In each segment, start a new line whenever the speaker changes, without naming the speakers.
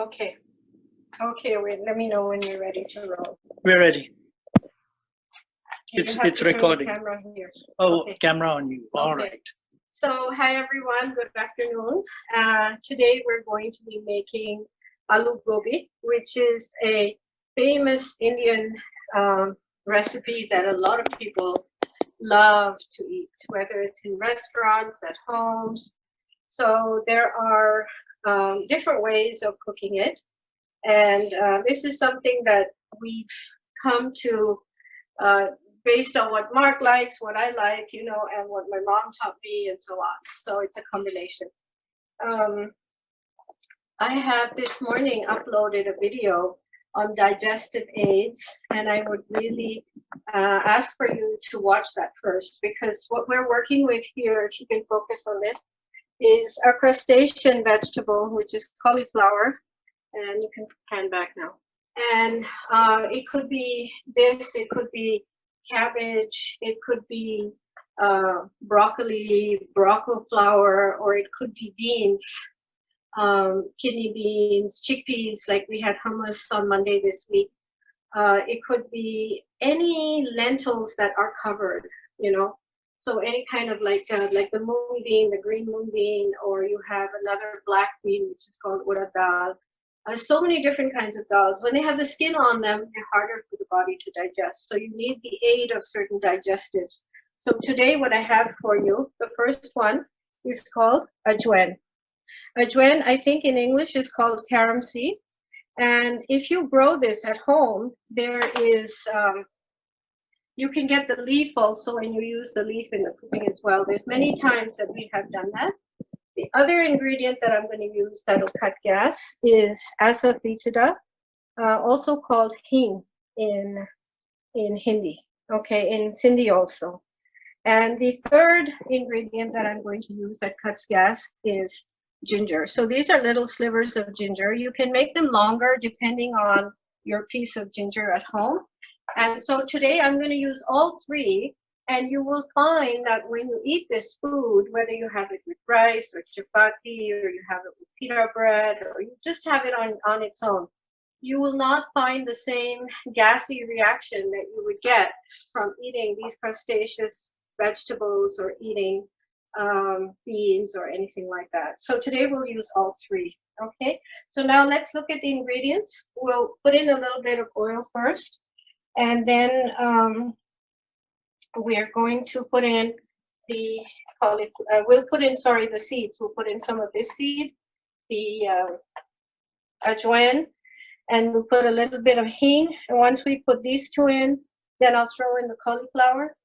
Okay. Okay, wait, let me know when you're ready to roll.
We're ready.
You have
It's
to turn the
recording.
camera here.
Oh,
Okay.
camera on you. All
Okay.
right.
So, hi everyone, good afternoon. Today we're going to be making Aloo Gobi, which is a famous Indian recipe that a lot of people love to eat, whether it's in restaurants, at homes. So there are different ways of cooking it. And this is something that we've come to based on what Mark likes, what I like, you know, and what my mom taught me and so on. So it's a combination. I have this morning uploaded a video on digestive aids, and I would really ask for you to watch that first, because what we're working with here, if you can focus on this, is a crustacean vegetable, which is cauliflower. And you can pan back now. And it could be this, it could be cabbage, it could be broccoli, broccoli flower, or it could be beans, kidney beans, chickpeas, like we had hummus on Monday this week. It could be any lentils that are covered, you know. So any kind of like the mung bean, the green mung bean, or you have another black bean, which is called urad dal. So many different kinds of dals. When they have the skin on them, they're harder for the body to digest. So you need the aid of certain digestives. So today what I have for you, the first one is called ajwain. Ajwain, I think in English is called carom seed. And if you grow this at home, there is, you can get the leaf also, and you use the leaf in the cooking as well. There's many times that we have done that. The other ingredient that I'm going to use that'll cut gas is asafoetida, also called hing in Hindi, okay, in Sindhi also. And the third ingredient that I'm going to use that cuts gas is ginger. So these are little slivers of ginger. You can make them longer depending on your piece of ginger at home. And so today I'm going to use all three. And you will find that when you eat this food, whether you have it with rice or chapati, or you have it with pita bread, or you just have it on its own, you will not find the same gassy reaction that you would get from eating these crustaceous vegetables or eating beans or anything like that. So today we'll use all three, okay? So now let's look at the ingredients. We'll put in a little bit of oil first, and then we're going to put in the we'll put in, sorry, the seeds. We'll put in some of this seed, the ajwain, and we'll put a little bit of hing. And once we put these two in, then I'll throw in the cauliflower.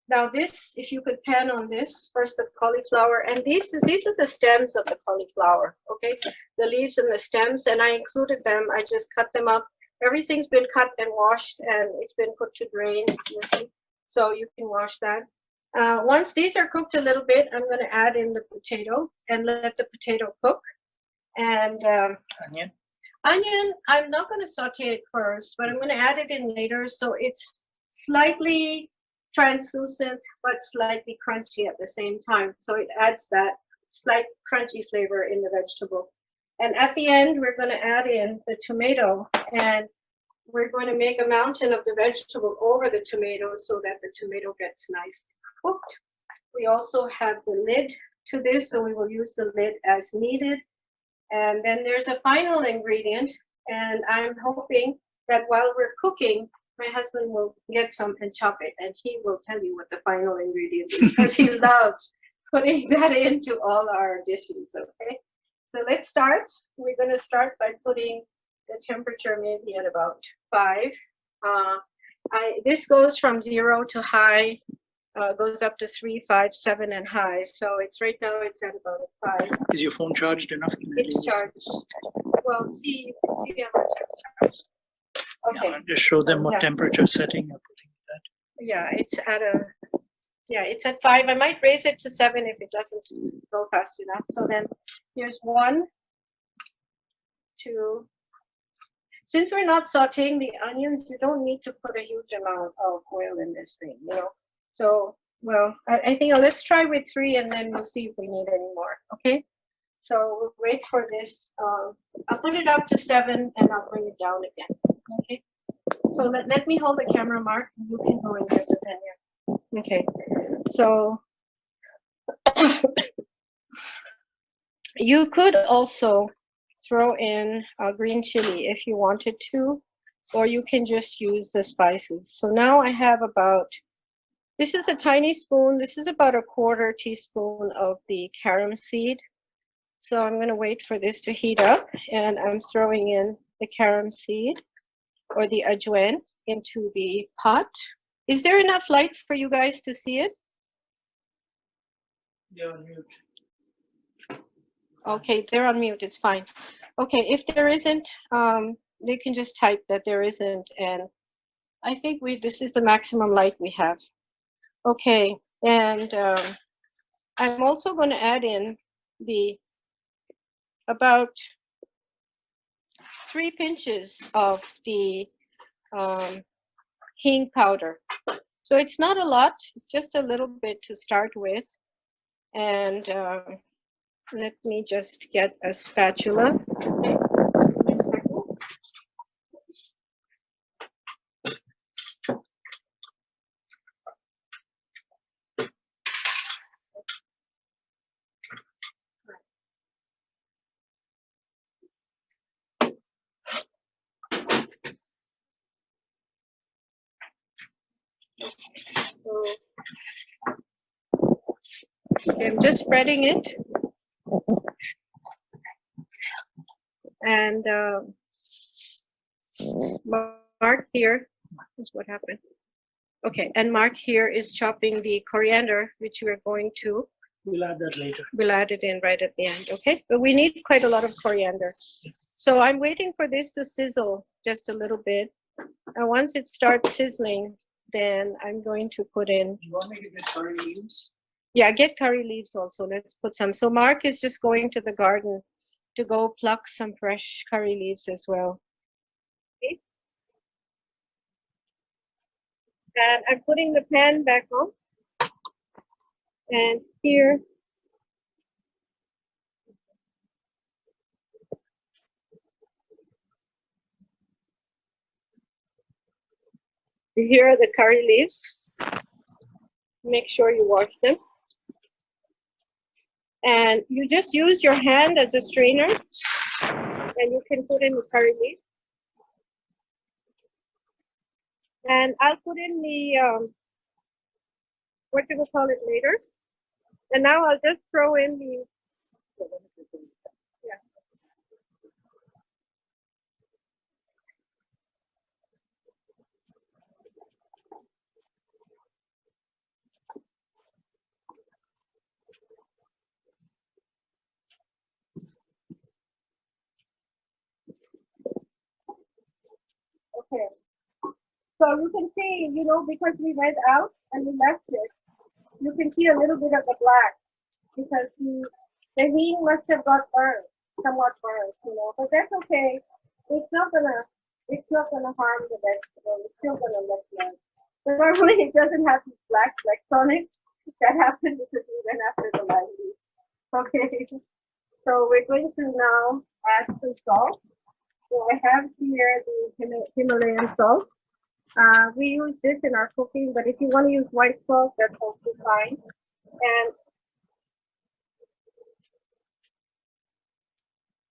Now this, if you could pan on this, first the cauliflower, and these are the stems of the cauliflower, okay? The leaves and the stems, and I included them. I just cut them up. Everything's been cut and washed, and it's been put to drain, you see. So you can wash that. Once these are cooked a little bit, I'm going to add in the potato and let the potato cook. And
Onion?
Onion, I'm not going to saute it first, but I'm going to add it in later. So it's slightly translucent, but slightly crunchy at the same time. So it adds that slight crunchy flavor in the vegetable. And at the end, we're going to add in the tomato, and we're going to make a mountain of the vegetable over the tomato so that the tomato gets nice cooked. We also have the lid to this, so we will use the lid as needed. And then there's a final ingredient, and I'm hoping that while we're cooking, my husband will get some and chop it, and he will tell you what the final ingredient is, because he loves putting that into all our dishes, okay? So let's start. We're going to start by putting the temperature maybe at about 5. This goes from 0 to high, goes up to 3, 5, 7, and high. So it's right now it's at about 5.
Is your phone charged enough?
It's charged. Well, see, you can see how much it's charged. Okay.
Yeah, just show them what temperature setting you're putting it at.
Yeah, it's at 5. I might raise it to 7 if it doesn't go fast enough. So then here's 1, 2. Since we're not sauteing the onions, you don't need to put a huge amount of oil in this thing, you know. So, well, I think let's try with 3, and then we'll see if we need any more, okay? So we'll wait for this. I'll put it up to 7 and I'll bring it down again. Okay. So let me hold the camera, Mark. You can go and get the Tanya. Okay. So you could also throw in green chili if you wanted to, or you can just use the spices. So now I have about, this is a tiny spoon. This is about a 1/4 teaspoon of the carom seed. So I'm going to wait for this to heat up, and I'm throwing in the carom seed or the ajwain into the pot. Is there enough light for you guys to see it?
You're on mute.
Okay, they're on mute. It's fine. Okay, if there isn't, they can just type that there isn't, and I think this is the maximum light we have. Okay, and I'm also going to add in about 3 pinches of the hing powder. So it's not a lot, it's just a little bit to start with. And let me just get a spatula. Okay. One second. So, okay, I'm just spreading it. And Mark here is what happened. Okay, and Mark here is chopping the coriander, which we're going to.
We'll add that later.
We'll add it in right at the end, okay? But we need quite a lot of coriander. So I'm waiting for this to sizzle just a little bit. And once it starts sizzling, then I'm going to put in.
You want me to get curry leaves?
Yeah, get curry leaves also. Let's put some. So Mark is just going to the garden to go pluck some fresh curry leaves as well. Okay. And I'm putting the pan back on. And here, here are the curry leaves. Make sure you wash them. And you just use your hand as a strainer, and you can put in the curry leaf. And I'll put in the, what you will call it later. And now I'll just throw in the, yeah. Okay. So you can see, you know, because we went out and we left it, you can see a little bit of the black because the heat must have got burned, somewhat burned, you know, but that's okay. It's not gonna harm the vegetable. It's still gonna look nice. But normally it doesn't have these black flecks on it. That happened because we went after the lime leaf. Okay. So we're going to now add some salt. So I have here the Himalayan salt. We use this in our cooking, but if you want to use white salt, that's also fine. And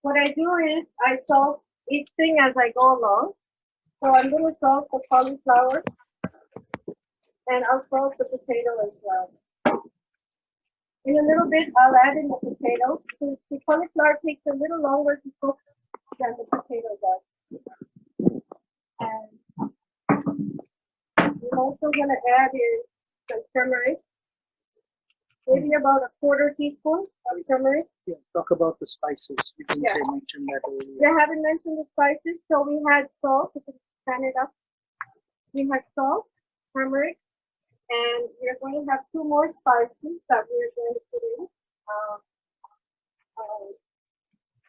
what I do is I salt each thing as I go along. So I'm going to salt the cauliflower, and I'll salt the potato as well. In a little bit, I'll add in the potato. The cauliflower takes a little longer to cook than the potato does. And I'm also going to add in some turmeric, maybe about a 1/4 teaspoon of turmeric.
Yeah, talk about the spices. You didn't
Yeah.
say mention that earlier.
Yeah, I haven't mentioned the spices. So we had salt, you can pan it up. We had salt, turmeric, and we're going to have 2 more spices that we're going to put in.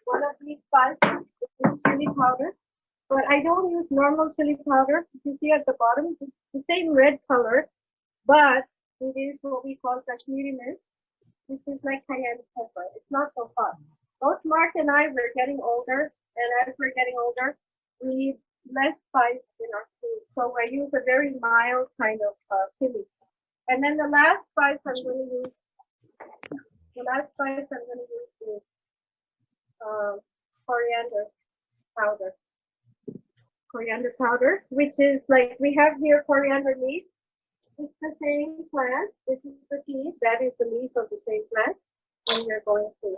One of these spices is chili powder, but I don't use normal chili powder. You can see at the bottom, it's the same red color, but it is what we call Kashmiri mint, which is like cayenne pepper. It's not so hot. both Mark and I, we're getting older, and as we're getting older, we need less spice in our food. So I use a very mild kind of chili. And then the last spice I'm going to use, is coriander powder. Coriander powder, which is like we have here coriander leaf. It's the same plant. This is the seed. That is the leaf of the same plant. And you're going to.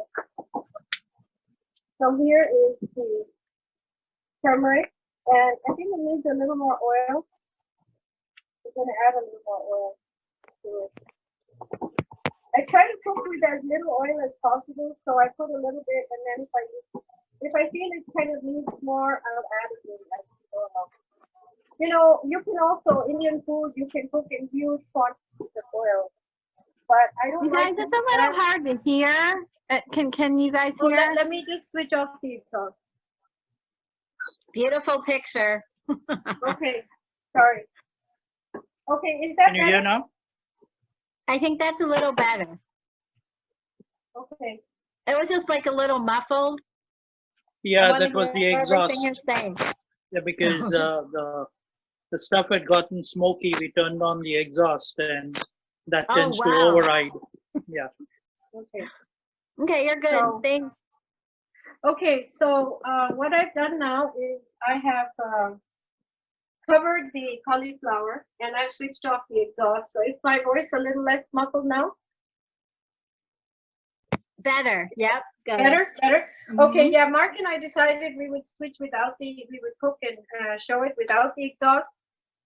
So here is the turmeric, and I think it needs a little more oil. We're going to add a little more oil to it. I try to cook with as little oil as possible, so I put a little bit, and then if I feel it kind of needs more, I'll add it in as we go along. You know, you can also Indian food. You can cook in huge quantities of oil, but I don't.
You guys,
like
it's a little hard to hear. Can you guys
well,
hear?
let me just switch off the exhaust.
Beautiful picture.
Okay, sorry. Okay, is that
Can you
better?
hear now?
I think that's a little better.
Okay.
It was just like a little muffled.
Yeah, that was the exhaust.
Everything you're saying.
Yeah, because the stuff had gotten smoky. We turned on the exhaust, and that
Oh,
tends to
wow.
override. Yeah.
Okay.
Okay, you're good.
So-
Thanks.
Okay, so what I've done now is I have covered the cauliflower and I've switched off the exhaust. So is my voice a little less muffled now?
Better. Yep. Good.
Better? Better?
Mhm.
Okay, yeah, Mark and I decided we would switch we would cook and show it without the exhaust,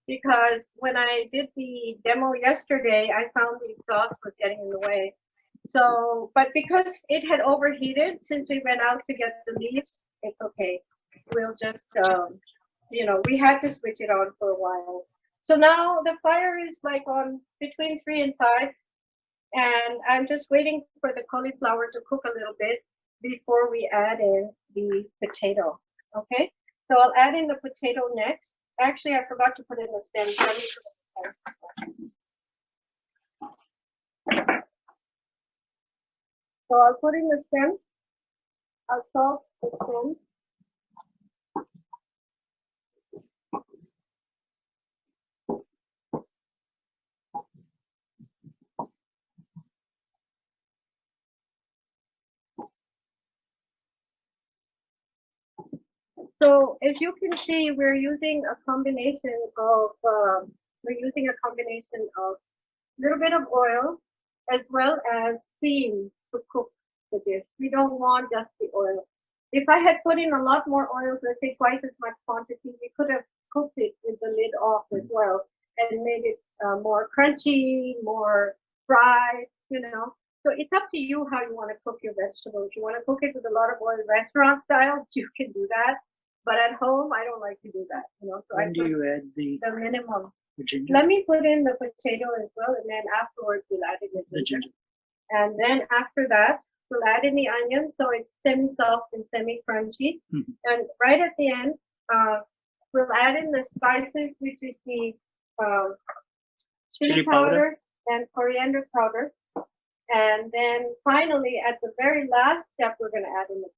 because when I did the demo yesterday, I found the exhaust was getting in the way. So, but because it had overheated since we went out to get the leaves, it's okay. We'll just, you know, we had to switch it on for a while. So now the fire is like on between 3 and 5, and I'm just waiting for the cauliflower to cook a little bit before we add in the potato. Okay, so I'll add in the potato next. Actually, I forgot to put in the stems. Let me put in the stems. So I'll put in the stems. I'll salt the stems. So as you can see, we're using a combination of a little bit of oil as well as steam to cook the dish. We don't want just the oil. If I had put in a lot more oil, let's say twice as much quantity, we could have cooked it with the lid off as well and made it more crunchy, more fried, you know. So it's up to you how you want to cook your vegetables. You want to cook it with a lot of oil, restaurant style, you can do that. But at home, I don't like to do that, you know. So
When
I
do
put
you add the
minimum.
ginger?
Let me put in the potato as well, and then afterwards we'll add in the
The
ginger.
ginger.
And then after that, we'll add in the onion, so it's semi-soft and semi-crunchy.
Mhm.
And right at the end, we'll add in the spices, which is the chili
Chili powder.
powder and coriander powder. And then finally, at the very last step, we're going to add in the